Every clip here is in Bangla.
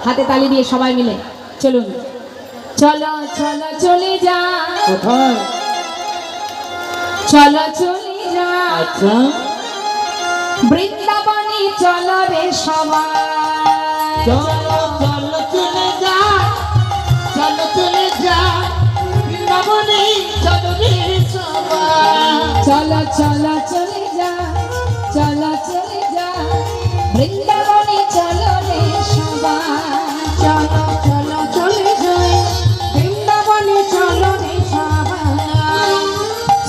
হাতে তালি দিয়ে সবাই মিলে চলুন। চলো চলো চলে যা, কোথায়? চলো চলে যা, আচ্ছা বৃন্দাবনে চলো রে সবাই। চলো চলো চলে যা, চলো চলে যা, বৃন্দাবনে চলো রে সবাই। চলো চলো চলে যা, চলো চলে যা, বৃন্দাবনে চলো রে সবাই। চলো চলো চলে যাই, বৃন্দাবনে চলো রে সবাই।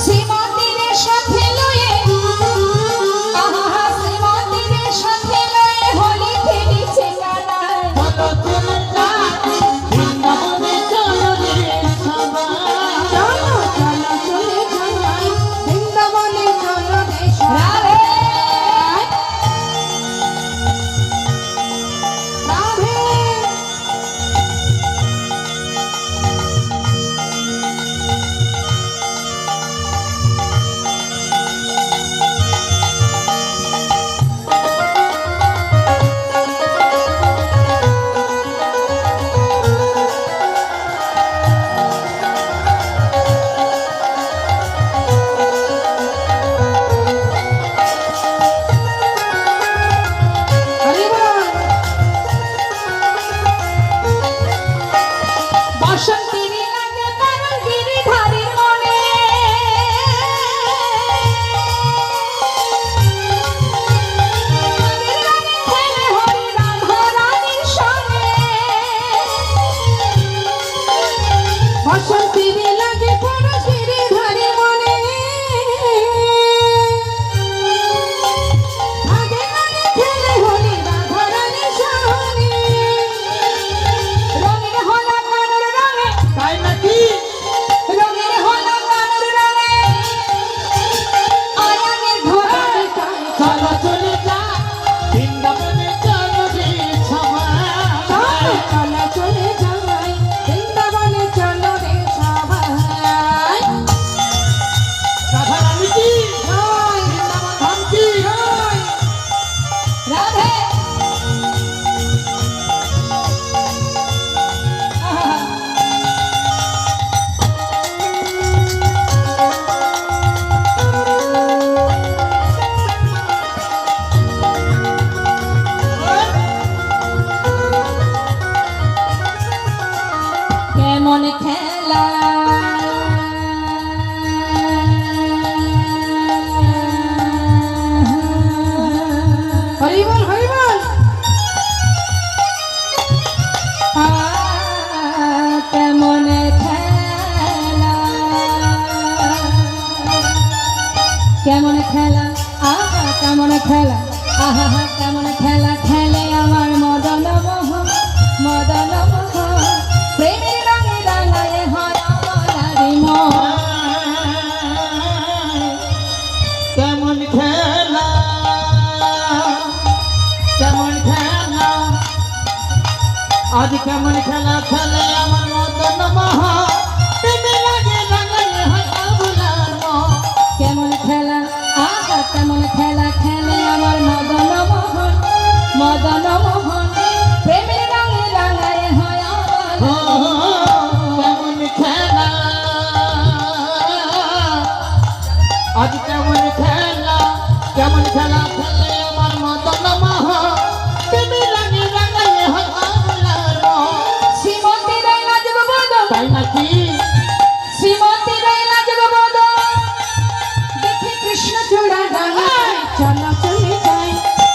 শ্রীমতীর সাথে লয়ে, আহা শ্রীমতীর সাথে লয়ে হোলি খেলিছে কানাই। চলো চলে যা, বৃন্দাবনে চলো রে সবাই। চলো চলো চলে যাই, বৃন্দাবনে চলো রে সবাই। রাধে হরি বল। বসন্তের লাগে পাগল গিরিধারীর মনে, রঙের রঙে খেলে হরি রাধা রানীর সঙ্গে। বসন্তের লাগে পাগল গিরিধারীর মনে, আগে আগে খেলে হরি রাধা রানীর সঙ্গে। রঙের হলা কানুর রঙে, তাই নাকি? রঙের হলা কানুর রঙে, আয়ানের ঘোড়ার গায়ে। চলো চলে যা, বৃন্দাবনে চলো রে সবাই। চলো চলে যাই, বৃন্দাবনে চলো রে সবাই। রাধা রানী কি? জয় বৃন্দাবন ধাম কি? জয় রাধে। আহা কেমন খেলা, হরি বল হরি বল। কেমন খেলা, কেমন খেলা, আহা কেমন খেলা, আহা কেমন খেলা খেলে আমার মদন মোহন, মদন মোহন। প্রেমের রঙে রাঙায় হয় আমার মন। কেমন খেলা, কেমন খেলা, আজ কেমন খেলা খেলে আমার মদন মোহন। প্রেমে লাগে রাঙালে হয় আবুলার মন। কেমন খেলা, আহা কেমন খেলা খেলে আমার মদন মোহন, মদন মোহন। প্রেমের রঙে রাঙায় হয় আমার ও, কেমন খেলা, আজ কেমন খেলা, কেমন খেলা খেলে আমার মদন মোহন। প্রেমে লাগে রাঙালে হয় আবুলার মন। শ্রীমতীর নাচব বদন, তাই নাকি? শ্রীমতীর নাচব বদন, দেখে কৃষ্ণ চূড়া ডাঙায়। চলো চলে যাই,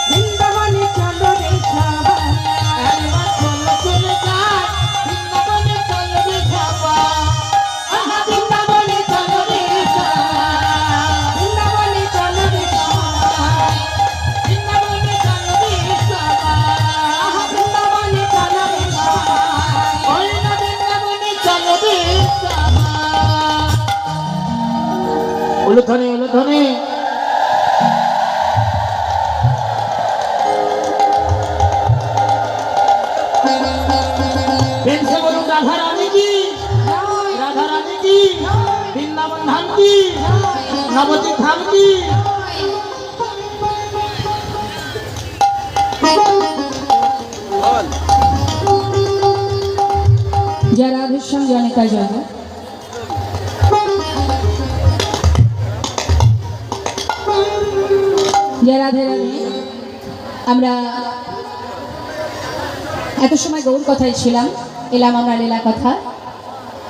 বৃন্দাবনে চলো রে সবাই। একবার চলো চলে যাই, বৃন্দাবনে চলো রে সবাই। আহা বৃন্দাবনে চলো রে সবাই, বৃন্দাবনে চলো রে সবাই। বৃন্দাবনে চলো রে সবাই। আহা বৃন্দাবনে চলো রে সবাই। ওই না বৃন্দাবনে চলো রে সবাই। উলুধ্বনি উলুধ্বনি। প্রেম से বলুন রাধা রানী কি? জয় রাধা রানী কি? বৃন্দাবন ধাম কি? নবদ্বীপ ধাম কি? জয়। जय राधे श्याम जय अनिता जय जय। जय राधे राधे। আমরা এত সময় গৌর কথায় ছিলাম, এলাম আমরা লীলা কথা।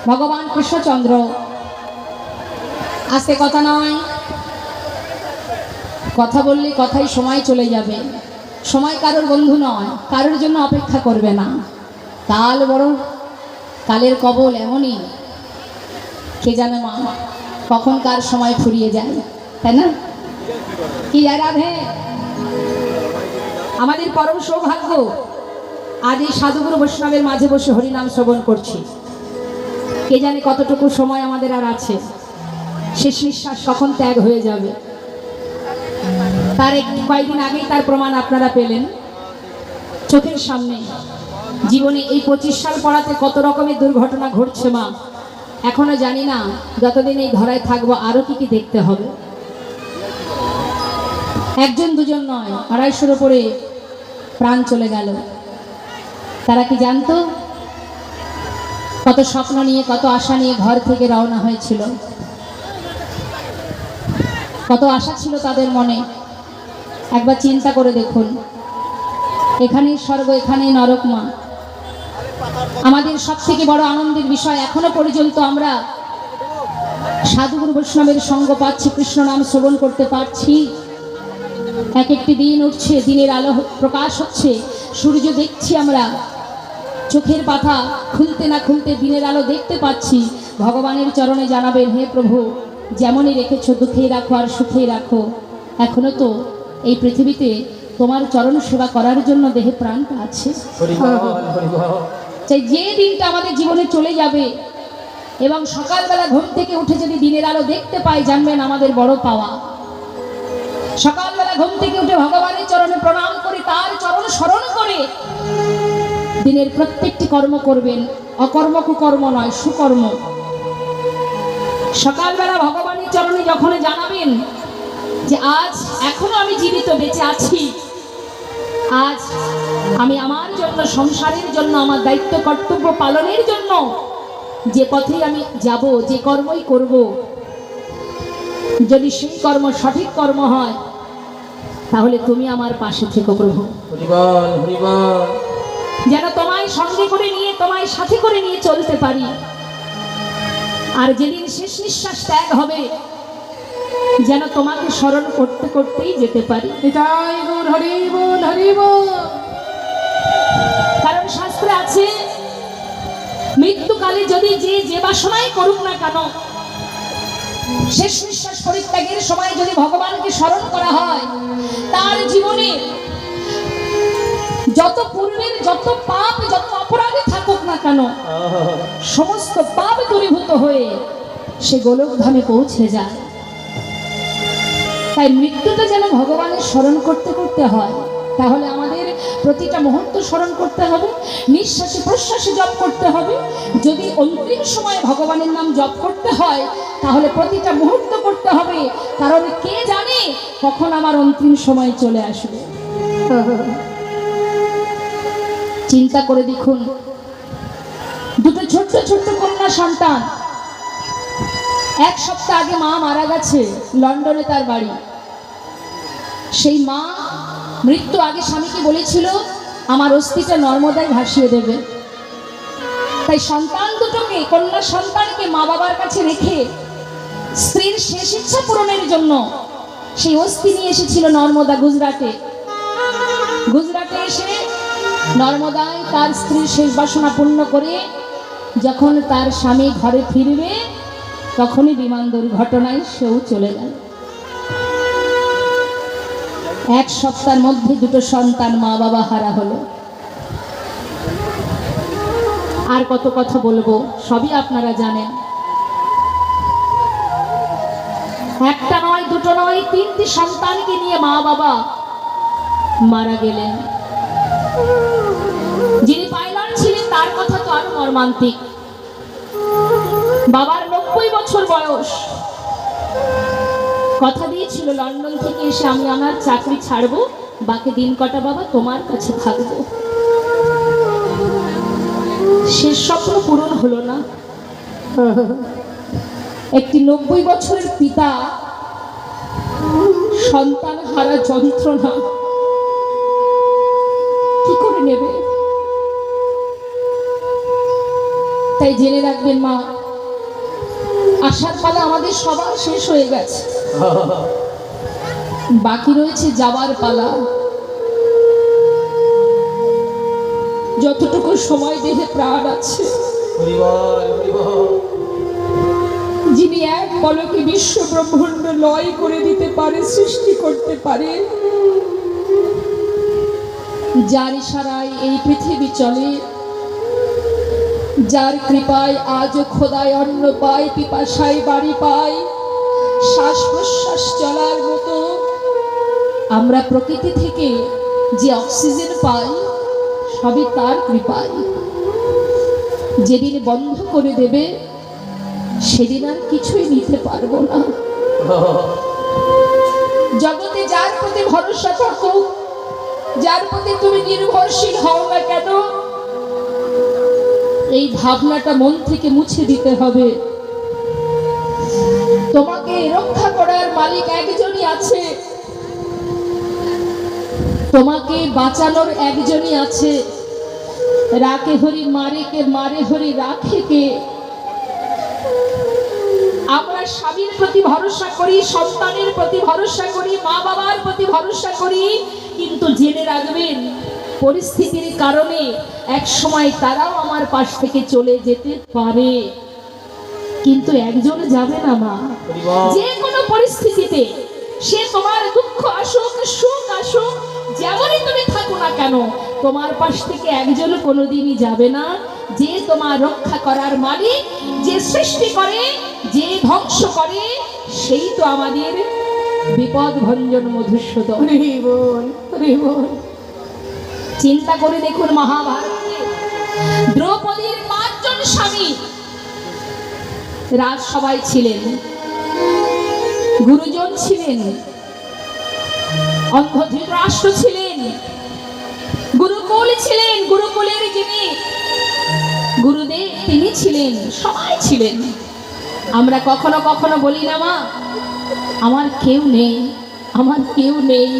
ভগবান কৃষ্ণচন্দ্র আস্তে কথা নয়, কথা বললে কথাই সময় চলে যাবে। সময় কারোর বন্ধু নয়, কারোর জন্য অপেক্ষা করবে না। কাল বড়, কালের কবল এমনই, কে জানে মা কখন কার সময় ফুরিয়ে যায়, তাই না? কি রাধে, আমাদের পরম সৌভাগ্য আজ এই সাধুগুরু বৈষ্ণবের মাঝে বসে হরিনাম শ্রবণ করছি। কে জানে কতটুকু সময় আমাদের আর আছে, শেষ নিঃশ্বাস কখন ত্যাগ হয়ে যাবে। তার কয়েকদিন আগেই তার প্রমাণ আপনারা পেলেন চোখের সামনে। জীবনে এই 25 সাল পড়াতে কত রকমের দুর্ঘটনা ঘটছে মা, এখনো জানি না যতদিন এই ধরায় থাকবো আরো কি কি দেখতে হবে। একজন দুজন নয়, 250-র উপরে প্রাণ চলে গেল। তারা কি জানতো কত স্বপ্ন নিয়ে, কত আশা নিয়ে ঘর থেকে রওনা হয়েছিল, কত আশা ছিল তাদের মনে। একবার চিন্তা করে দেখুন, এখানেই স্বর্গ, এখানেই নরক মা। আমাদের সব থেকে বড় আনন্দের বিষয়, এখনো পর্যন্ত আমরা সাধুগুরু বৈষ্ণবের সঙ্গ পাচ্ছি, কৃষ্ণ নাম শ্রবণ করতে পারছি। এক একটি দিন উঠছে, দিনের আলো প্রকাশ হচ্ছে, সূর্য দেখছি আমরা, চোখের পাতা খুলতে না খুলতে দিনের আলো দেখতে পাচ্ছি। ভগবানের চরণে জানাবেন, হে প্রভু যেমনই রেখেছো দুঃখেই রাখো আর সুখেই রাখো, এখনো তো এই পৃথিবীতে তোমার চরণ সেবা করার জন্য দেহে প্রাণটা আছে। চাই যে দিনটা আমাদের জীবনে চলে যাবে এবং সকালবেলা ঘুম থেকে উঠে যদি দিনের আলো দেখতে পাই, জানবেন আমাদের বড় পাওয়া। সকালবেলা ঘুম থেকে উঠে ভগবানের চরণে প্রণাম করে, তার চরণ স্মরণ করে দিনের প্রত্যেকটি কর্ম করবেন। অকর্ম কুকর্ম নয়, সুকর্ম। সকালবেলা ভগবানের চরণে যখন জানাবেন যে আজ এখনো আমি জীবিত বেঁচে আছি, আজ আমি আমার জন্য, সংসারের জন্য, আমার দায়িত্ব কর্তব্য পালনের জন্য যে পথেই আমি যাব, যে কর্মই করব, যদি সেই কর্ম সঠিক কর্ম হয় তাহলে তুমি আমার পাশে থেকো প্রভু। যেন তোমায় সঙ্গে করে নিয়ে, তোমায় সাথে করে নিয়ে চলতে পারি। আর যেদিন শেষ নিঃশ্বাস ত্যাগ হবে, যেন তোমাকে স্মরণ করতে করতেই যেতে পারি। এটাই বল, হরি বল, হরি বল। কারণ শাস্ত্রে আছে, মৃত্যুকালে যদি যে বাসনাই করুক না কেন, শেষ নিঃশ্বাস পরিত্যাগের সময় যদি ভগবানকে স্মরণ করা হয়, তার জীবনে যত পূর্বের যত পাপ, যত অপরাধে থাকুক না কেন, সমস্ত পাপ দূরীভূত হয়ে সে গোলকধামে পৌঁছে যায়। তাই মৃত্যুটা যেন ভগবানের স্মরণ করতে করতে হয়। তাহলে আমাদের প্রতিটা মুহূর্ত স্মরণ করতে হবে, নিঃশ্বাসে প্রশ্বাসে জপ করতে হবে। যদি অন্তিম সময়ে ভগবানের নাম জপ করতে হয়, তাহলে প্রতিটা মুহূর্ত করতে হবে, কারণ কে জানে কখন আমার অন্তিম সময় চলে আসবে। চিন্তা করে দেখুন, দুটো ছোট্ট ছোট্ট কন্যা সন্তান, 1 সপ্তাহ আগে মা মারা গেছে, লন্ডনে তার বাড়ি। সেই মা মৃত্যু আগে স্বামীকে বলেছিল আমার অস্থিটা নর্মদায় ভাসিয়ে দেবে। তাই সন্তান দুটোকে, কন্যা সন্তানকে মা বাবার কাছে রেখে স্ত্রীর শেষ ইচ্ছা পূরণের জন্য সেই অস্থি নিয়ে এসেছিল নর্মদা, গুজরাটে। গুজরাটে এসে নর্মদায় তার স্ত্রীর শেষ বাসনা পূর্ণ করে যখন তার স্বামী ঘরে ফিরবে, তখনই বিমান দুর্ঘটনায় সেও চলে গেল। 1 সপ্তাহের মধ্যে দুটো সন্তান মা বাবা হারা হলো। আর কত কথা বলবো, সবই আপনারা জানেন। একটা নয়, দুটো নয়, 3টি সন্তানকে নিয়ে মা বাবা মারা গেলেন। যিনি পাইলট ছিলেন তার কথা তো আরো মর্মান্তিক। বাবার 90 বছর বয়স, কথা দিয়েছিল লন্ডন থেকে এসে আমি আমার চাকরি ছাড়বো, বাকি দিন কটা বাবা তোমার কাছে থাকবো। শেষ স্বপ্ন পূরণ হলো না। একটি 90 বছরের পিতা সন্তান হারা যন্ত্রণা কি করে নেবে? তাই জেনে রাখবেন মা, আসার পালা আমাদের সবার শেষ হয়ে গেছে, বাকি রয়েছে যাবার পালা। যতটুকু সময় দেহে প্রাণ আছে, যিনি এক পলকে বিশ্ব ব্রহ্মাণ্ড লয় করে দিতে পারে, সৃষ্টি করতে পারে, যার ইশারায় এই পৃথিবী চলে, যার কৃপায় আজও খোদায় অন্ন পায়, পিপাসায় বাড়ি পায়, শ্বাস প্রশ্বাস চলার মতো আমরা প্রকৃতি থেকে যে অক্সিজেন পাই, সবই তার কৃপায়। যেদিন বন্ধ করে দেবে সেদিন আর কিছুই নিতে পারবো না। জগতে যার প্রতি ভরসা থাকো, যার প্রতি তুমি নির্ভরশীল হও না কেন, এই ভাবনাটা মন থেকে মুছে দিতে হবে। তোমাকে রক্ষা করার মালিক একজনই আছে, তোমাকে বাঁচানোর একজনই আছে। রাখে হরি মারে কে, মারে হরি রাখে কে। আমরা স্বামীর প্রতি ভরসা করি, সন্তানের প্রতি ভরসা করি, মা বাবার প্রতি ভরসা করি, কিন্তু জেনে রাখবেন পরিস্থিতির কারণে এক সময় তারাও আমার পাশ থেকে চলে যেতে পারে, কিন্তু একজন যাবে না মা। যে কোনো পরিস্থিতিতে সে তোমার দুঃখ আসুক সুখ আসুক, যেমনই তুমি থাকো না কেন, তোমার পাশ থেকে একজন কোনোদিনই যাবে না। যে তোমার রক্ষা করার মালিক, যে সৃষ্টি করে, যে ধ্বংস করে, সেই তো আমাদের বিপদ ভঞ্জন মধুসূদন। চিন্তা করে দেখুন, মহাভারতে দ্রৌপদীর 5 জন স্বামী রাজসভায় ছিলেন, গুরুজন ছিলেন, অন্ধ ধৃতরাষ্ট্র ছিলেন, গুরুকুল ছিলেন, গুরুকুলের যিনি গুরুদেব তিনি ছিলেন, সবাই ছিলেন। আমরা কখনো কখনো বলি না মা, আমার কেউ নেই, আমার কেউ নেই,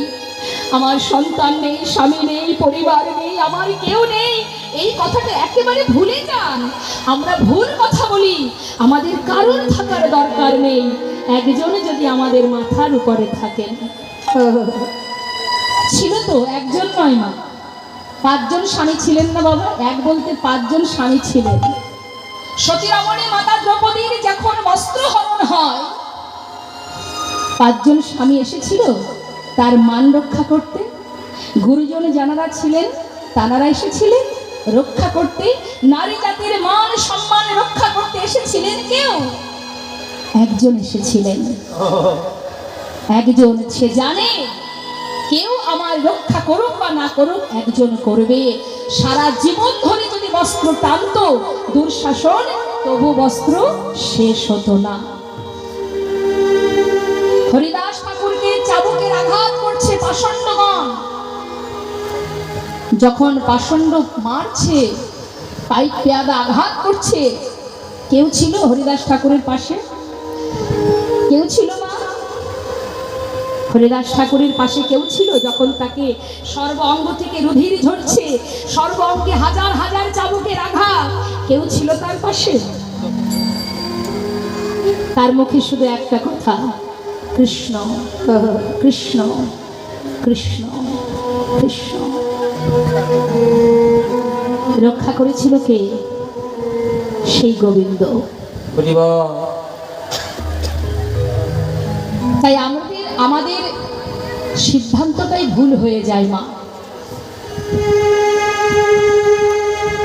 আমার সন্তান নেই, স্বামী নেই, পরিবার নেই, আমার কেউ নেই। এই কথাটা একেবারে ভুলে যান। আমরা ভুল কথা বলি। আমাদের কারণ থাকার দরকার নেই, একজন যদি আমাদের মাথার উপরে থাকেন। ছিল তো, একজন নয় মা, 5 জন স্বামী ছিলেন না বাবা? এক বলতে 5 জন স্বামী ছিলেন। সতী রমণী মাতা দ্রৌপদীর যখন বস্ত্রহরণ হয়, 5 জন স্বামী এসেছিল তার মান রক্ষা করতে। গুরুজন যারা ছিলেন তারা এসেছিলেন রক্ষা করতে। নারী জাতির মান সম্মান রক্ষা করতে এসেছিলেন কেউ একজন এসেছিলেন, একজন। সে জানে কেউ আমার রক্ষা করুক বা না করুক, একজন করবে। সারা জীবন ধরে যদি বস্ত্র টানত দুঃশাসন, তবু বস্ত্র শেষ হতো না। হরিদাস ঠাকুরকে চাবুকের আঘাত করছে পাষণ্ডগণ। যখন পাষণ্ড মারছে, পাইপ পেয়াদা আঘাত করছে, কেউ ছিল হরিদাস ঠাকুরের পাশে? কেউ ছিল মা? হরিদাস ঠাকুরের পাশে কেউ ছিল? যখন তাকে সর্ব অঙ্গ থেকে রুধির ঝরছে, সর্ব অঙ্গে হাজার হাজার চাবুকের আঘাত, কেউ ছিল তার পাশে? তার মুখে শুধু একটা কথা, কৃষ্ণ কৃষ্ণ কৃষ্ণ কৃষ্ণ। রক্ষা করেছিল কে? সেই গোবিন্দ। তাই আমাদের সিদ্ধান্তটাই ভুল হয়ে যায় মা।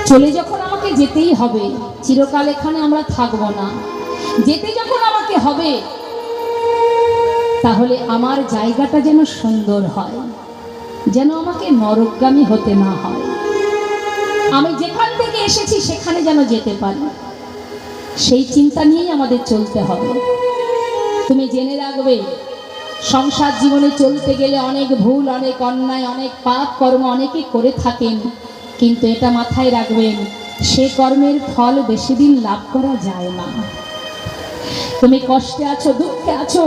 চলে যখন আমাকে যেতেই হবে, চিরকাল এখানে আমরা থাকবো না, যেতে যখন আমাকে হবে, তাহলে আমার জায়গাটা যেন সুন্দর হয়, যেন আমাকে নরকগামী হতে না হয়। আমি যেখান থেকে এসেছি সেখানে যেন যেতে পারি, সেই চিন্তা নিয়েই আমাদের চলতে হবে। তুমি জেনে রাখবে, সংসার জীবনে চলতে গেলে অনেক ভুল, অনেক অন্যায়, অনেক পাপ কর্ম অনেকে করে থাকেন, কিন্তু এটা মাথায় রাখবেন, সে কর্মের ফল বেশি দিন লাভ করা যায় না। তুমি কষ্টে আছো, দুঃখে আছো,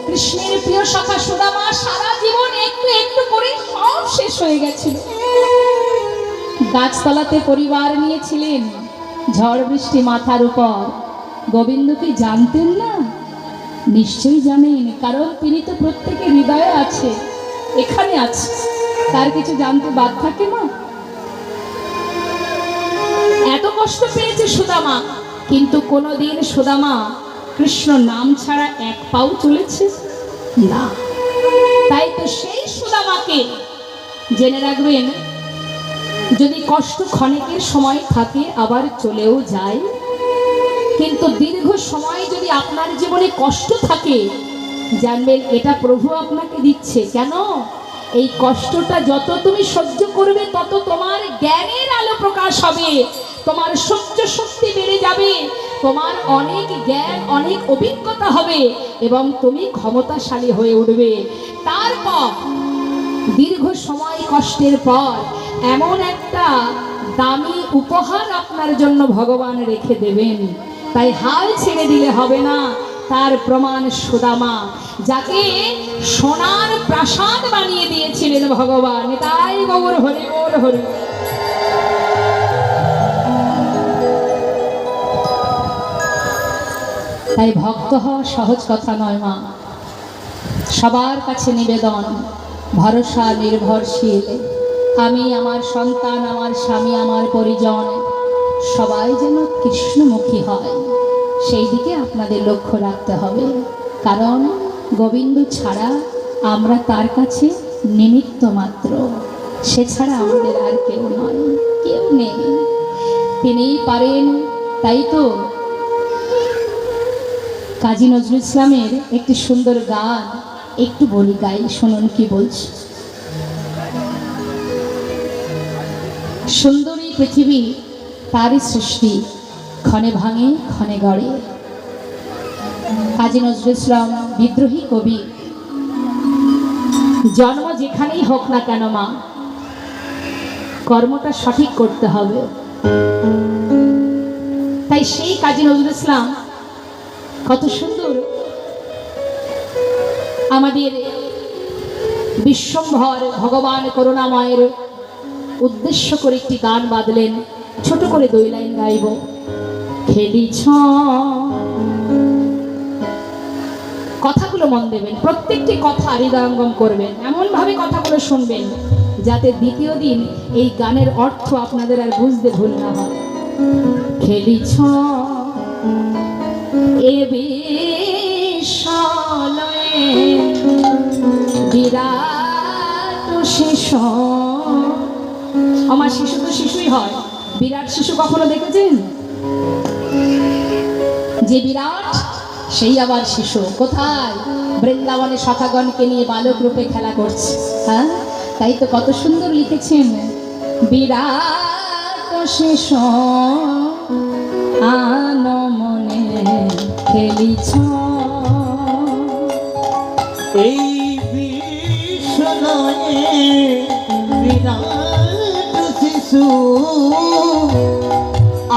কৃষ্ণের প্রিয় সখা সুদামা সারা জীবন একটু একটু করে সব শেষ হয়ে গেছিল। গাছতলাতে পরিবার নিয়েছিলেন, ঝড় বৃষ্টি মাথার উপর। গোবিন্দ কি জানতেন না? নিশ্চয়ই জানেন, কারণ তিনি তো প্রত্যেকের হৃদয়ে আছে, এখানে আছে। তার কিছু জানতে বাদ থাকে না? এত কষ্ট পেয়েছে সুদামা, কিন্তু কোনোদিন সুদামা কৃষ্ণ নাম ছাড়া এক পাও চলেছে না। তাই তো সেই সুদামাকে জেনে রাখবেন, যদি কষ্ট ক্ষণিকের সময় থাকে আবার চলেও যায়, কিন্তু দীর্ঘ সময় যদি আপনার জীবনে কষ্ট থাকে, জানবেন এটা প্রভু আপনাকে দিচ্ছে। কেন? এই কষ্টটা যত তুমি সহ্য করবে তত তোমার জ্ঞানের আলো প্রকাশ হবে, তোমার সহ্য শক্তি বেড়ে যাবে, তোমার অনেক জ্ঞান অনেক অভিজ্ঞতা হবে এবং তুমি ক্ষমতাশালী হয়ে উঠবে। তারপর দীর্ঘ সময় কষ্টের পর এমন একটা দামি উপহার আপনার জন্য ভগবান রেখে দেবেন। তাই হাল ছেড়ে দিলে হবে না। তার প্রমাণ সুদামা, যাকে সোনার প্রাসাদ বানিয়ে দিয়েছিলেন ভগবান। তাই গৌর হরি বল হরি। তাই ভক্ত হওয়া সহজ কথা নয় মা। সবার কাছে নিবেদন, ভরসা নির্ভরশীল। আমি, আমার সন্তান, আমার স্বামী, আমার পরিজন সবাই যেন কৃষ্ণমুখী হয়, সেই দিকে আপনাদের লক্ষ্য রাখতে হবে। কারণ গোবিন্দ ছাড়া আমরা তার কাছে নিমিত্ত মাত্র, সে ছাড়া আমাদের আর কেউ নয়, কেউ নেই, তিনিই পারেন। তাই তো কাজী নজরুল ইসলামের একটি সুন্দর গান একটু বলি, গাই, শুনুন কি বলছি। সুন্দরী পৃথিবী তারই সৃষ্টি, ক্ষণে ভাঙে ক্ষণে গড়ে। কাজী নজরুল ইসলাম বিদ্রোহী কবি। জন্ম যেখানেই হোক না কেন মা, কর্মটা সঠিক করতে হবে। তাই সেই কাজী নজরুল ইসলাম কত সুন্দর আমাদের বিশ্বম্ভর ভগবান করুণাময়ের উদ্দেশ্য করে একটি গান বাঁধলেন। ছোট করে 2 লাইন গাইব। খেলিছ, কথাগুলো মন দেবেন, প্রত্যেকটি কথা হৃদয়ঙ্গম করবেন, এমন ভাবে কথাগুলো শুনবেন যাতে দ্বিতীয় দিন এই গানের অর্থ আপনাদের আর বুঝতে ভুল না হয়। খেলিছ এ বিশ্বলয়ে বিরাট শিশু। আমার শিশু তো শিশুই হয়, বিরাট শিশু কখনো দেখেছেন? যে বিরাট সেই আবার শিশু। কোথায়? বৃন্দাবনে সখাগণকে নিয়ে বালক রূপে খেলা করছে। হ্যাঁ, তাই তো কত সুন্দর লিখেছেন, বিরাট শিশু আনমনে খেলিছ। এই বিশ্বলয়ে বিরাট শিশু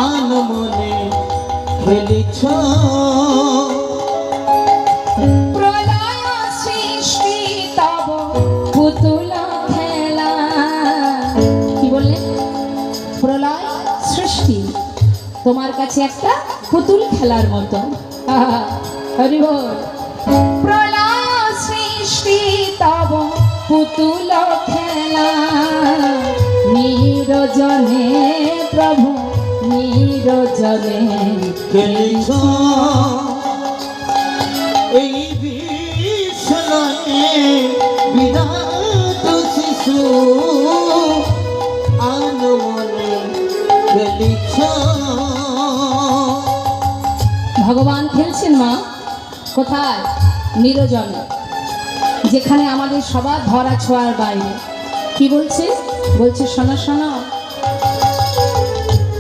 আনমনে খেলিছ। প্রলয় সৃষ্টি তব পুতুল খেলা। কি বললেন? প্রলয় সৃষ্টি তোমার কাছে একটা পুতুল খেলার মতো। হরি বল। প্রলয় সৃষ্টি তব পুতুল খেলা, নিরজনে প্রভু নিরজনে খেলিছ। এই বিশ্বলয়ে বিরাট শিশু আনমনে খেলিছ। ভগবান খেলছেন মা। কোথায়? নিরজনে, যেখানে আমাদের সবার ধরা ছোঁয়ার বাইরে। কি বলছে? বলছে শোনো শোনো,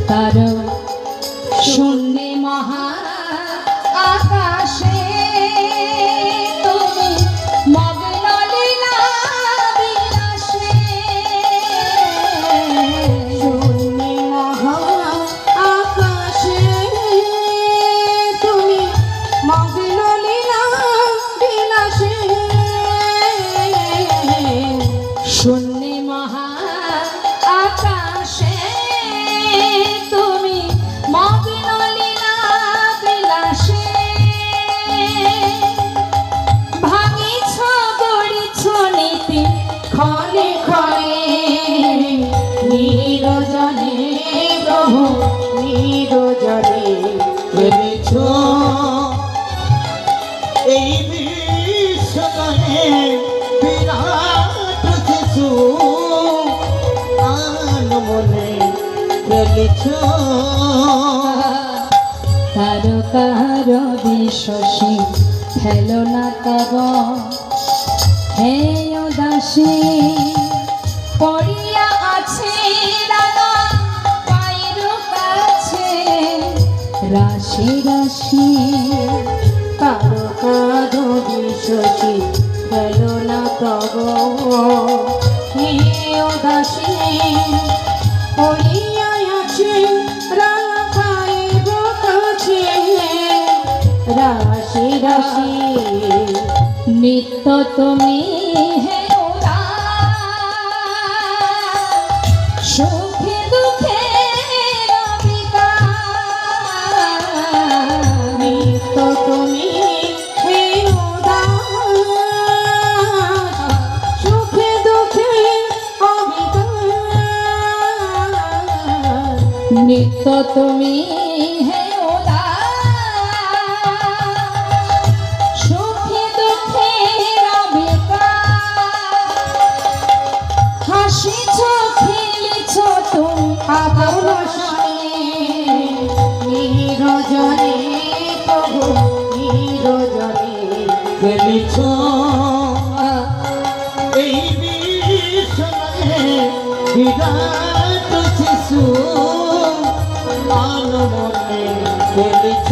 তার শূন্যে মহা আকাশে তুমি মগ্ন লীলা বিলাসে। শূন্যে মহা তারকার বিশ্বসী ফেলো না তব হে দাসী পড়িয়া আছে রাঙা পায়ের কাছে রাশি রাশি তারকার বিশ্বসী ফেলো না তব হে দাসী পড়িয়া আছে রাঙা পায়ের কাছে রাশি রাশি নিত্য তুমি হে সুখে দুঃখে নিত্য তুমি হে সুখে দুঃখে নিত্য তুমি হে সুখে দুঃখে হাসিছ খেলিছ তুমি আপন নিরজনে প্রভু নিরজনে খেলিছ এই বিশ্বনে বিরাট শিশু আনমনে খেলিছ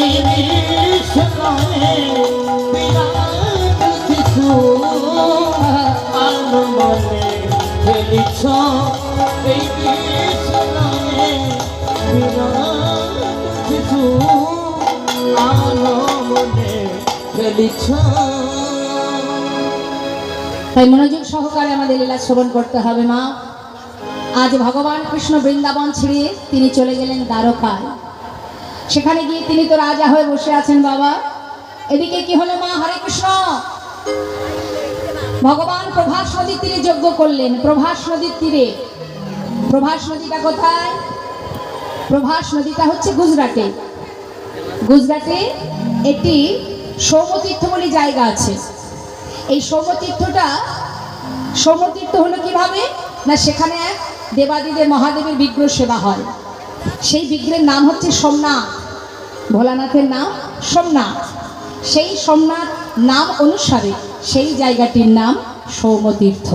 এই বিশ্বনে বিরাট শিশু আনমনে খেলিছ এই বিশ্বনে বিরাট শিশু আনমনে খেলিছ। তাই মনোযোগ সহকারে আমাদের লীলা শ্রবণ করতে হবে মা। আজ ভগবান কৃষ্ণ বৃন্দাবন ছেড়ে তিনি চলে গেলেন দ্বারকায়। সেখানে গিয়ে তিনি তো রাজা হয়ে বসে আছেন বাবা। এদিকে কি হলো মা? হরে কৃষ্ণ। ভগবান প্রভাস নদীর তীরে যজ্ঞ করলেন। প্রভাস নদীর তীরে। প্রভাস নদীটা কোথায়? প্রভাস নদীটা হচ্ছে গুজরাটে। গুজরাটে একটি সৌমতীর্থ বলে জায়গা আছে। এই সৌমতীর্থ হলো কিভাবে না, সেখানে এক দেবাদিদেব মহাদেবের বিগ্রহ সেবা হয়। সেই বিগ্রহের নাম হচ্ছে সোমনাথ। ভোলানাথের নাম সোমনাথ। সেই সোমনাথ নাম অনুসারে সেই জায়গাটির নাম সৌমতীর্থ।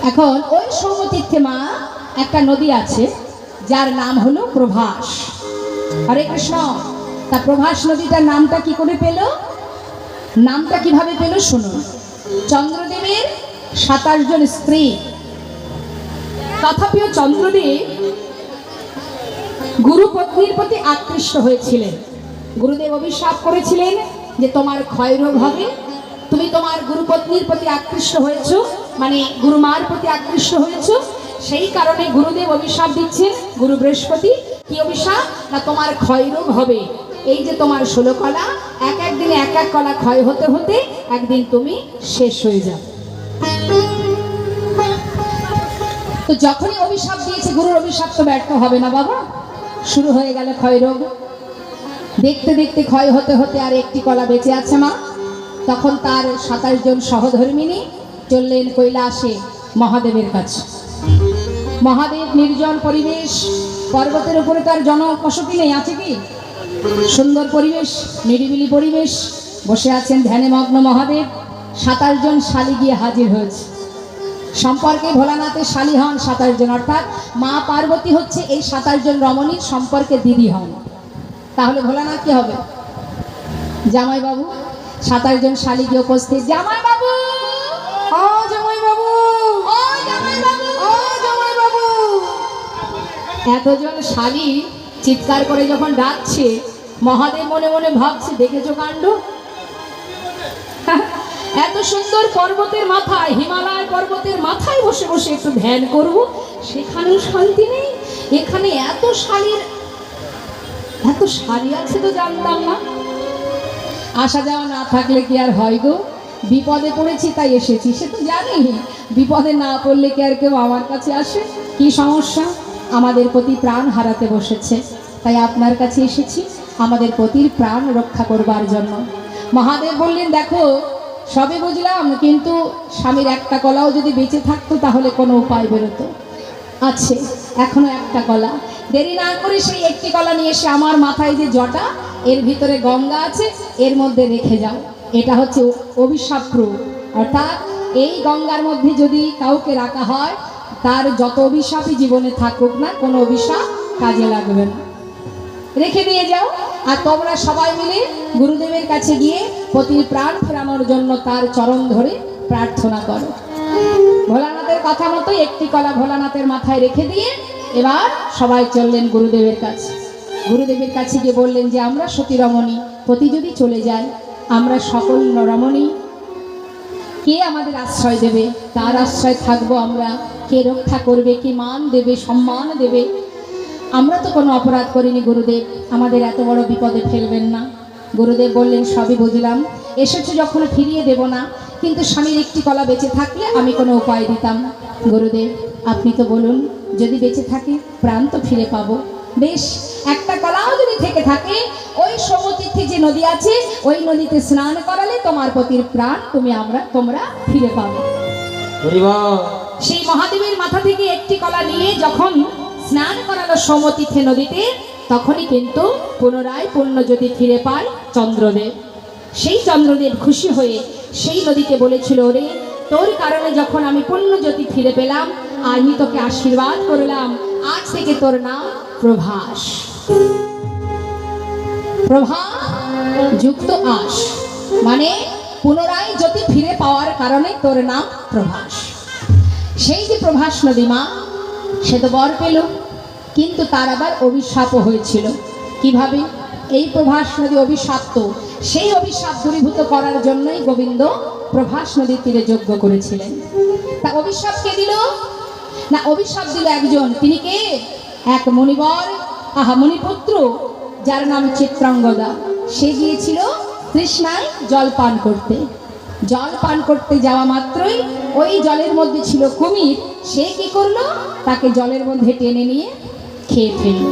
এখন ওই সৌমতীর্থে মা একটা নদী আছে যার নাম হলো প্রভাস। হরে কৃষ্ণ। তা প্রভাস নদীটার নামটা কি করে পেল? নামটা কিভাবে পেল শুনুন। চন্দ্রদেবের 27 জন স্ত্রী, তথাপিও চন্দ্রদেব গুরুপত্নীর প্রতি আকৃষ্ট হয়েছিলেন। গুরুদেব অভিশাপ করেছিলেন যে তোমার ক্ষয়রোগ হবে। তুমি তোমার গুরুপত্নীর প্রতি আকৃষ্ট হয়েছো, মানে গুরুমার প্রতি আকৃষ্ট হয়েছো। সেই কারণে গুরুদেব অভিশাপ দিচ্ছেন। গুরু বৃহস্পতি কি অভিশাপ না, তোমার ক্ষয়রোগ হবে। এই যে তোমার 16 কলা, এক এক দিনে এক এক কলা ক্ষয় হতে হতে একদিন তুমি শেষ হয়ে যাবে। তো যখনই অভিশাপ দিয়েছে, গুরুর অভিশাপ তো ব্যর্থ হবে না বাবা। শুরু হয়ে গেল ক্ষয়রোগ। দেখতে দেখতে ক্ষয় হতে হতে আর একটি কলা বেঁচে আছে মা। তখন তার 27 জন সহধর্মিনী চললেন কৈলাসে মহাদেবের কাছে। মহাদেব নির্জন পরিবেশ, পর্বতের উপরে তার জনবসতি নেই, আছে কি? সুন্দর পরিবেশ, নিরিবিলি পরিবেশ, বসে আছেন ধ্যানে মগ্ন মহাদেব। 27 জন শালী গিয়ে হাজির হয়েছে। সম্পর্কে ভোলানাথের শালী হন 27 জন, অর্থাৎ মা পার্বতী হচ্ছে এই 27 জন রমণীর সম্পর্কে দিদি হন। তাহলে ভোলানাথ কি হবে? জামাই বাবু। 27 জন শালী গিয়ে উপস্থিত। জামাই বাবু, ও জামাই বাবু, ও জামাই বাবু, ও জামাই বাবু। এতজন শালী চিৎকার করে যখন ডাকছে, মহাদেব মনে মনে ভাবছে দেখেছো কাণ্ড। এত সুন্দর পর্বতের মাথায়, হিমালয় পর্বতের মাথায় বসে বসে একটু ধ্যান করব, সেখানেও শান্তি নেই। এখানে এত শালী আছে তো জানতাম না। আসা যাওয়া না থাকলে কি আর হয় গো? বিপদে পড়েছি তাই এসেছি, সে তো জানি। বিপদে না পড়লে কি আর কেউ আমার কাছে আসে? কি সমস্যা? আমাদের পতি প্রাণ হারাতে বসেছে, তাই আপনার কাছে এসেছি আমাদের পতির প্রাণ রক্ষা করবার জন্য। মহাদেব বললেন দেখো, সবে বুঝলাম, কিন্তু স্বামীর একটা কলাও যদি বেঁচে থাকতো তাহলে কোনো উপায় বেরোতো। আছে এখনো একটা কলা। দেরি না করে সেই একটি কলা নিয়ে এসে আমার মাথায় যে জটা, এর ভিতরে গঙ্গা আছে, এর মধ্যে রেখে যাও। এটা হচ্ছে অভিশাপ প্রুফ। অর্থাৎ এই গঙ্গার মধ্যে যদি কাউকে রাখা হয়, তার যত অভিশাপই জীবনে থাকুক না, কোনো অভিশাপ কাজে লাগবে না। রেখে দিয়ে যাও। আর তোমরা সবাই মিলে গুরুদেবের কাছে গিয়ে পতির প্রাণ ফেরানোর জন্য তার চরণ ধরে প্রার্থনা করো। ভোলানাথের কথা মতো একটি কলা ভোলানাথের মাথায় রেখে দিয়ে এবার সবাই চললেন গুরুদেবের কাছে। গুরুদেবের কাছে গিয়ে বললেন যে আমরা সতী রমণী, পতি যদি চলে যায়, আমরা সকল রমণী, কে আমাদের আশ্রয় দেবে? তার আশ্রয় থাকবো আমরা। কে রক্ষা করবে? কে মান দেবে, সম্মান দেবে? আমরা তো কোনো অপরাধ করিনি গুরুদেব, আমাদের এত বড় বিপদে ফেলবেন না। গুরুদেব বললেন সবই বুঝলাম, এসেছো যখন ফিরিয়ে দেব না, কিন্তু স্বামীর একটি কলা বেঁচে থাকলে আমি কোনো উপায় দিতাম। গুরুদেব আপনি তো বলুন, যদি বেঁচে থাকে প্রাণ তো ফিরে পাবো। বেশ, একটা কলাও যদি থেকে থাকে, ওই সমতীর্থে যে নদী আছে, ওই নদীতে স্নান করালে তোমার পতির প্রাণ তোমরা ফিরে পাবে। সেই মহাদেবের মাথা থেকে একটি কলা নিয়ে যখন স্নান করালো সমতীর্থে নদীতে, তখনই কিন্তু পুনরায় পুণ্যজ্যোতি ফিরে পায় চন্দ্রদেব। সেই চন্দ্রদেব খুশি হয়ে সেই নদীকে বলেছিল, রে তোর কারণে যখন আমি পুণ্যজ্যোতি ফিরে পেলাম, আমি তোকে আশীর্বাদ করলাম, আজ থেকে তোর নাম প্রভাস। প্রভা যুক্ত আস, মানে পুনরায় জ্যোতি ফিরে পাওয়ার কারণে তোর নাম প্রভাস। সেই যে প্রভাস নদী মা, সে তো বর পেল, কিন্তু তার আবার অভিশাপও হয়েছিল। কিভাবে? এই প্রভাস নদী অভিশাপ্ত, সেই অভিশাপ দূরীভূত করার জন্যই গোবিন্দ প্রভাস নদীর তীরে যজ্ঞ করেছিলেন। তা অভিশাপ কে দিল? না, অভিশাপ দিল একজন। তিনি কে? এক মণিবর, মণিপুত্র, যার নাম চিত্রাঙ্গদা। সে গিয়েছিল তৃষ্ণায় জল পান করতে। জল পান করতে যাওয়া মাত্রই ওই জলের মধ্যে ছিল কুমির। সে কি করলো? তাকে জলের মধ্যে টেনে নিয়ে খেয়ে ফেলল।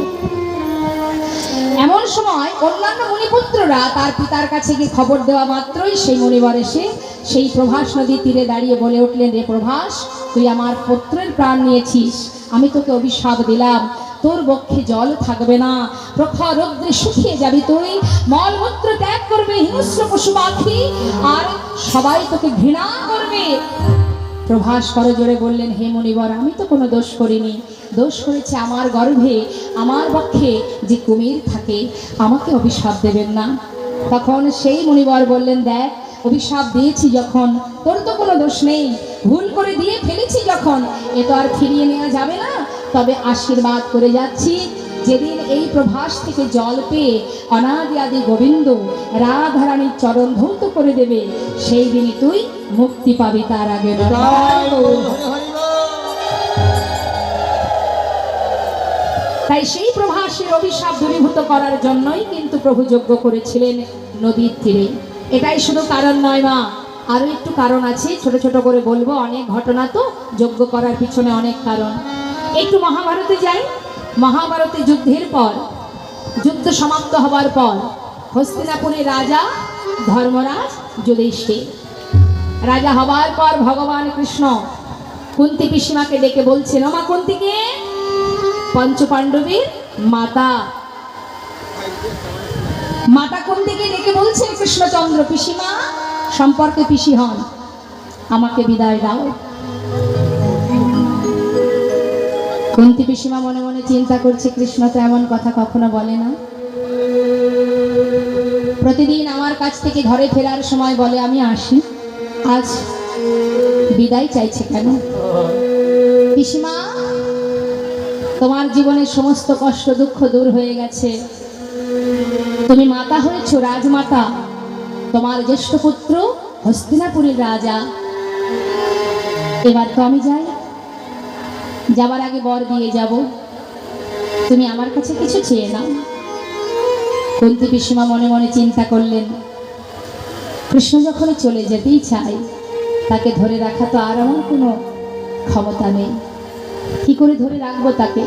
এমন সময় অন্যান্য মণিপুত্ররা তার পিতার কাছে গিয়ে খবর দেওয়া মাত্রই সেই মণিবর এসে সেই প্রভাস নদীর তীরে দাঁড়িয়ে বলে উঠলেন, রে প্রভাস, তুই আমার পুত্রের প্রাণ নিয়েছিস, আমি তোকে অভিশাপ দিলাম, তোর বক্ষে জল থাকবে না, প্রখর রৌদ্রে শুকিয়ে যাবি তুই, মলমূত্র ত্যাগ করবে হিংস্র পশু পাখি, আর সবাই তোকে ঘৃণা করবে। প্রভাস করজোড়ে বললেন, হে মণিবর, আমি তো কোনো দোষ করিনি, দোষ করেছে আমার গর্ভে, আমার বক্ষে যে কুমির থাকে, আমাকে অভিশাপ দেবেন না। তখন সেই মণিবর বললেন, দেখ, অভিশাপ দিয়েছি যখন, তোর তো কোনো দোষ নেই, ভুল করে দিয়ে ফেলেছি যখন, এ তো আর ফিরিয়ে নেওয়া যাবে না। তবে আশীর্বাদ করে যাচ্ছি, যেদিন এই প্রভাস থেকে জল পেয়ে অনাদি আদি গোবিন্দ রাধারানীর চরণ ধৌত করে দেবে, সেই দিনই তুই মুক্তি পাবি, তার আগে নয়। তাই সেই প্রভাসের অভিশাপ দূরীভূত করার জন্যই কিন্তু প্রভু যজ্ঞ করেছিলেন নদীর তীরে। এটাই শুধু কারণ নয় মা, আরো একটু কারণ আছে, ছোট ছোট করে বলবো, অনেক ঘটনা তো, যজ্ঞ করার পিছনে অনেক কারণ। একটু মহাভারতে যাই। মহাভারতে যুদ্ধের পর, যুদ্ধ সমাপ্ত হবার পর, হস্তিনাপুরের রাজা ধর্মরাজ যুধিষ্ঠির রাজা হবার পর ভগবান কৃষ্ণ কুন্তি পিসিমাকে ডেকে বলছেন, মা কুন্তিকে, পঞ্চপাণ্ডবের মাতা মাতা কুন্তিকে ডেকে বলছেন কৃষ্ণচন্দ্র, পিসিমা সম্পর্কে পিসি হন, আমাকে বিদায় দাও। কুন্তি পিসিমা মনে মনে চিন্তা করছে, কৃষ্ণ তো এমন কথা কখনো বলে না, প্রতিদিন আমার কাছ থেকে ঘরে ফেরার সময় বলে আমি আসি, আজ বিদায় চাইছে কেন? পিসিমা, তোমার জীবনের সমস্ত কষ্ট দুঃখ দূর হয়ে গেছে, তুমি মাতা হয়েছো, রাজমাতা, তোমার জ্যেষ্ঠ পুত্র হস্তিনাপুরের রাজা। এবার তো আমি যাই, যাবার আগে বর দিয়ে যাব, তুমি আমার কাছে কিছু চেয়ে নাও। কুন্তি পিসিমা মনে মনে চিন্তা করলেন, কৃষ্ণ যখন চলে যেতেই চাই, তাকে ধরে রাখা তো আর আমার কোনো ক্ষমতা নেই, কি করে ধরে রাখবো তাকে?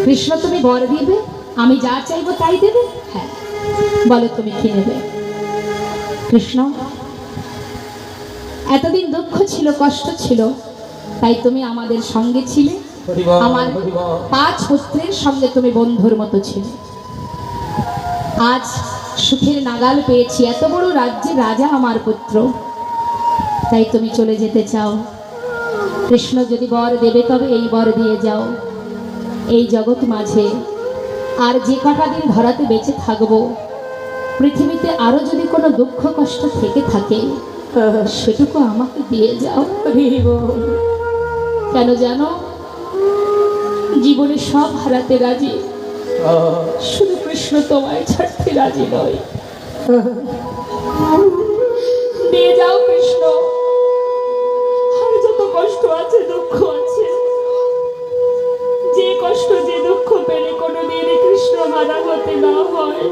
কৃষ্ণ তুমি বর দিবে, আমি যা চাইবো তাই দেবে? হ্যাঁ, বলো তুমি কি নেবে? কৃষ্ণ, এতদিন দুঃখ ছিল, কষ্ট ছিল, তাই তুমি আমাদের সঙ্গে ছিলে, হরিবল আমার হরিবল 5 পুত্রের সঙ্গে তুমি বন্ধুর মতো ছিলে। আজ সুখের নাগাল পেয়েছি, এত বড় রাজ্যের রাজা আমার পুত্র, তাই তুমি চলে যেতে চাও। কৃষ্ণ যদি বর দেবে তবে এই বর দিয়ে যাও। এই জগৎ মাঝে আর যে কটা দিন ধরাতে বেঁচে থাকবো, পৃথিবীতে আরো যদি কোনো দুঃখ কষ্ট থেকে থাকে সেটুকু আমাকে দিয়ে যাও। কেন জানো, জীবনে সব হারাতে রাজি, শুধু কৃষ্ণ তোমায় ছাড়তে রাজি নয়। দিয়ে যাও কৃষ্ণ, আর যত কষ্ট আছে দুঃখ আছে, যে কষ্ট যে দুঃখ পেলে কোনোদিন কৃষ্ণ হারা হতে না হয়,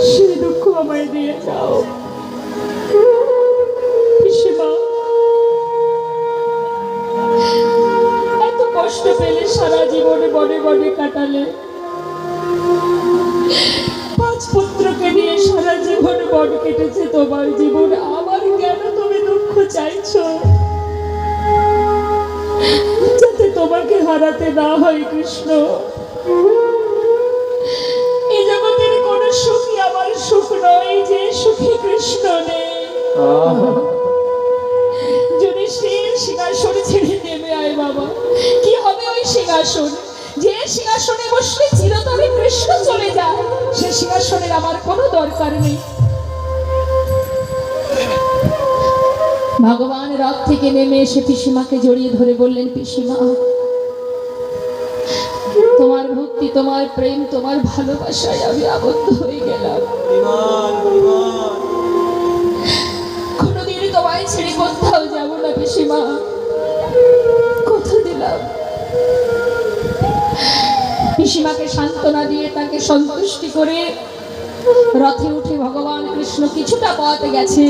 সে দুঃখ আমায় দিয়ে যাও। পিসিমা, এত কষ্ট পেলে সারা জীবনে বনে বনে কাটালে, 5 পুত্রকে নিয়ে সারা জীবন বন কেটেছে তোমার জীবন, আবার কেন তুমি দুঃখ চাইছো? যাতে তোমাকে হারাতে না হয় কৃষ্ণ। এই জগতের কোন সুখই আমার সুখ নয় যে সুখী কৃষ্ণ নেই। যদি সেই সিংহাসন ছেড়ে নেমে আয় বাবা, কি হবে ওই সিংহাসন? যে সিংহাসনে বসলে চিরতরে কৃষ্ণ চলে যায়, সে সিংহাসনের আমার কোনো দরকার নেই। ভগবান রথ থেকে নেমে এসে পিসিমাকে জড়িয়ে ধরে বললেন, পিসিমা, তোমার ভক্তি, তোমার প্রেম, তোমার ভালোবাসায় আমি আবদ্ধ হয়ে গেলাম। কোনোদিন তোমায় ছেড়ে কোথাও যাব না পিসিমা, কথা দিলাম। পিসিমাকে সান্ত্বনা দিয়ে তাকে সন্তুষ্টি করে রথে উঠে ভগবান কৃষ্ণ কিছুটা পথ গেছে,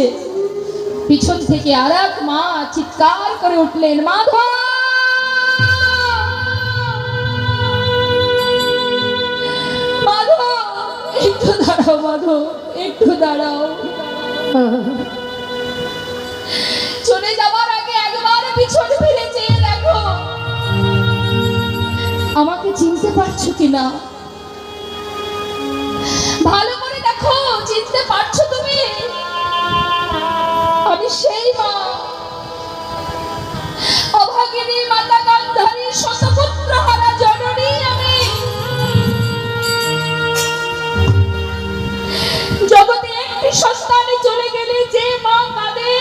পিছন থেকে আর এক মা চিৎকার করে উঠলেন, মাধব, মাধব, একটু দাঁড়াও মাধব, একটু দাঁড়াও। চলে যাবার আগে একবার পিছন ফিরে চেয়ে দেখো, আমাকে চিনতে পারছো কিনা? ভালো করে দেখো, চিনতে পারছো তুমি? আমি সেই মা, অভাগিনী মাতা গান্ধারী, শতপুত্র হারা জননী আমি। জগতে একটি সন্তান চলে গেলে যে মা কাঁদে,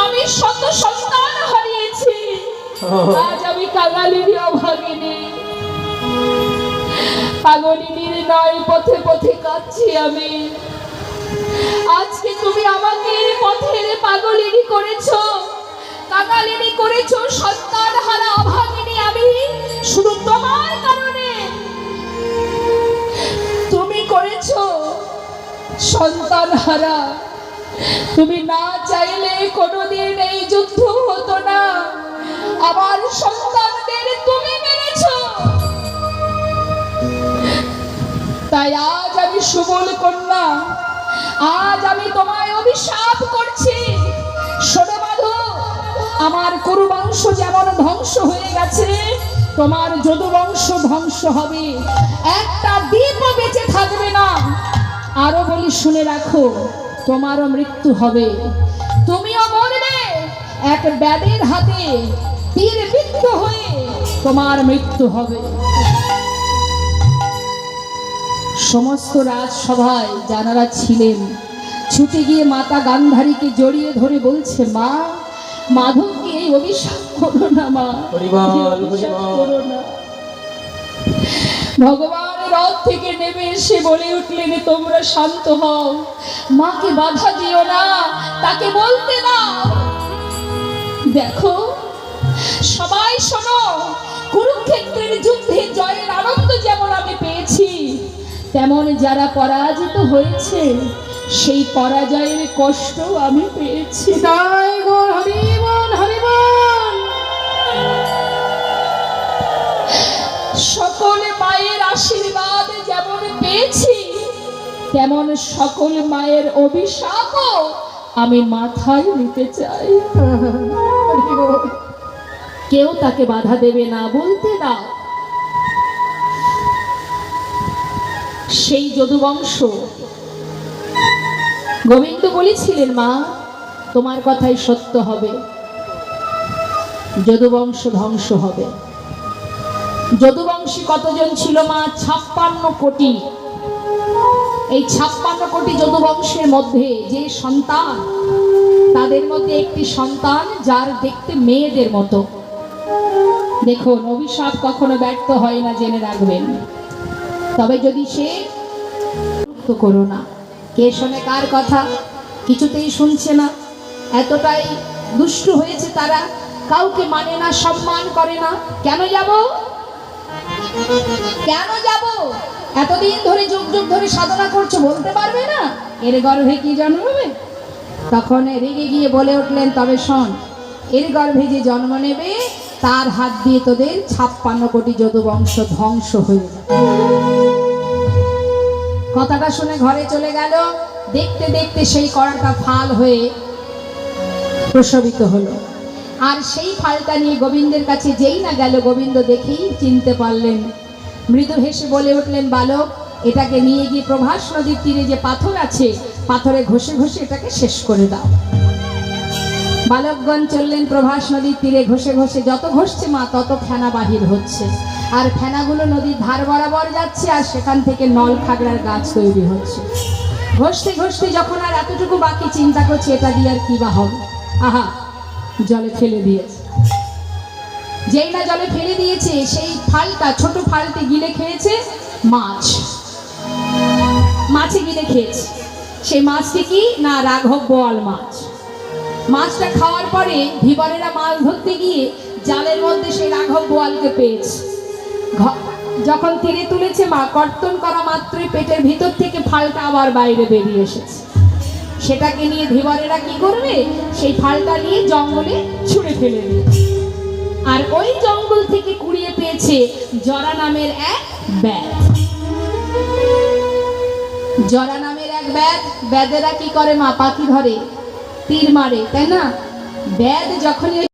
আমি শত সন্তান হারিয়েছি। আজ আমি কাঙালিনী, অভাগিনী, পাগলিনীর নয় পথে পথে কাঁদছি আমি। আজকে তুমি আমাকে পথের পাগলিনী করেছো, কাঙালিনী করেছো, সন্তান হারা অভাগিনী আমি শুধু তোমার কারণে। তুমি করেছো সন্তান হারা, তুমি না চাইলে কোনোদিন এই যুদ্ধ হতো না। আমার সন্তানদের তুমি মেরেছো, তাই আজ আমি সুবল কন্যা, আজ আমি তোমায় অভিশাপ করছি। শোনো মাধব, আমার কুরু বংশ যেমন ধ্বংস হয়ে গেছে, তোমার যদু বংশ ধ্বংস হবে, একটা দ্বীপও বেঁচে থাকবে না। আরো বলি শুনে রাখো, তোমারও মৃত্যু হবে, তুমিও মরবে। এক ব্যাধের হাতে তীর বিদ্ধ হয়ে তোমার মৃত্যু হবে। সমস্ত রাজসভায় যারা ছিলেন ছুটে গিয়ে মাতা গান্ধারীকে জড়িয়ে ধরে বলছে, মা, মাধবকে এই অভিশাপ করো না মা, অভিশাপ করো না। ভগবান রথ থেকে নেমে এসে বলে উঠলেন, তোমরা শান্ত হও, মাকে বাধা দিও না, তাকে বলতে দাও। দেখো সবাই শোনো, কুরুক্ষেত্রের যুদ্ধে জয়ের আনন্দ যেমন আমি পেয়েছি, তেমন যারা পরাজিত হয়েছে সেই পরাজয়ের কষ্ট আমি পেয়েছি। তাই গো, হরি বল, হরি বল। সকল মায়ের আশীর্বাদ যেমন পেয়েছি, তেমন সকল মায়ের অভিশাপও আমি মাথায় নিতে চাই। হরি বল। কেউ তাকে বাধা দেবে না, বলতে দাও। সেই যদুবংশ গোবিন্দ বলেছিলেন, মা তোমার কথাই সত্য হবে, যদুবংশ ধ্বংস হবে। যদুবংশী কতজন ছিল মা? 56 কোটি। এই 56 কোটি যদুবংশের মধ্যে যে সন্তান, তাদের মধ্যে একটি সন্তান যার দেখতে মেয়েদের মতো। দেখুন, অভিশাপ কখনো ব্যর্থ হয় না, জেনে রাখবেন। তবে যদি সে তো করো না। কে শোনে কার কথা? কিছুতেই শুনছে না, এতটাই দুষ্টু হয়েছে তারা, কাউকে মানে না, সম্মান করে না। কেন যাব? কেন যাব? এতদিন ধরে যুগ যুগ ধরে সাধনা করছো, বলতে পারবে না এর গর্ভে কি জন্ম হবে? তখন রেগে গিয়ে বলে উঠলেন, তবে শোন, এর গর্ভে যে জন্ম নেবে তার হাত দিয়ে তোদের 56 কোটি যদুবংশ ধ্বংস হয়ে যাবে। কথাটা শুনে ঘরে চলে গেল। দেখতে দেখতে সেই কড়াটা ফাল হয়ে প্রসবিত হলো। আর সেই ফালটা নিয়ে গোবিন্দের কাছে যেই না গেল, গোবিন্দ দেখেই চিনতে পারলেন। মৃদু হেসে বলে উঠলেন, বালক, এটাকে নিয়ে গিয়ে প্রভাস নদীর তীরে যে পাথর আছে, পাথরে ঘষে ঘষে এটাকে শেষ করে দাও। বালকগণ চললেন প্রভাস নদীর তীরে, ঘষে ঘষে, যত ঘষছে মা তত ফেনা বাহির হচ্ছে। আর ফেনাগুলো নদীর ধার বরাবর যাচ্ছে, আর সেখান থেকে নল খাগড়ার গাছ তৈরি হচ্ছে। ঘষতে ঘষতে যখন আর এতটুকু বাকি, চিন্তা করছে এটা দিয়ে আর কি বা হবে। আহা, জলে ফেলে দিয়েছে। যেই না জলে ফেলে দিয়েছে, সেই ফালটা, ছোট ফালটি গিলে খেয়েছে মাছ। মাছে গিলে খেয়েছে। সেই মাছটি কি না? রাঘব বোয়াল মাছ। মাছটা খাওয়ার পরে ধীবরেরা মাছ ধরতে গিয়ে জালের মধ্যে সেই রাঘব বোয়ালকে পেয়েছে। যখন তীরে তুলেছে মা, কর্তন করা মাত্রই পেটের ভিতর থেকে ফালটা আবার বাইরে বেরিয়ে এসেছে। সেটাকে নিয়ে ধীবরেরা কি করবে? সেই ফালটা নিয়ে জঙ্গলে ছুঁড়ে ফেলে দিয়েছে। আর ওই জঙ্গল থেকে কুড়িয়ে পেয়েছে জরা নামের এক ব্যাধ। জরা নামের এক ব্যাধ। ব্যাধেরা কি করে মা? পাখি ধরে, তীর মারে, তাই না? ব্যাধ যখনই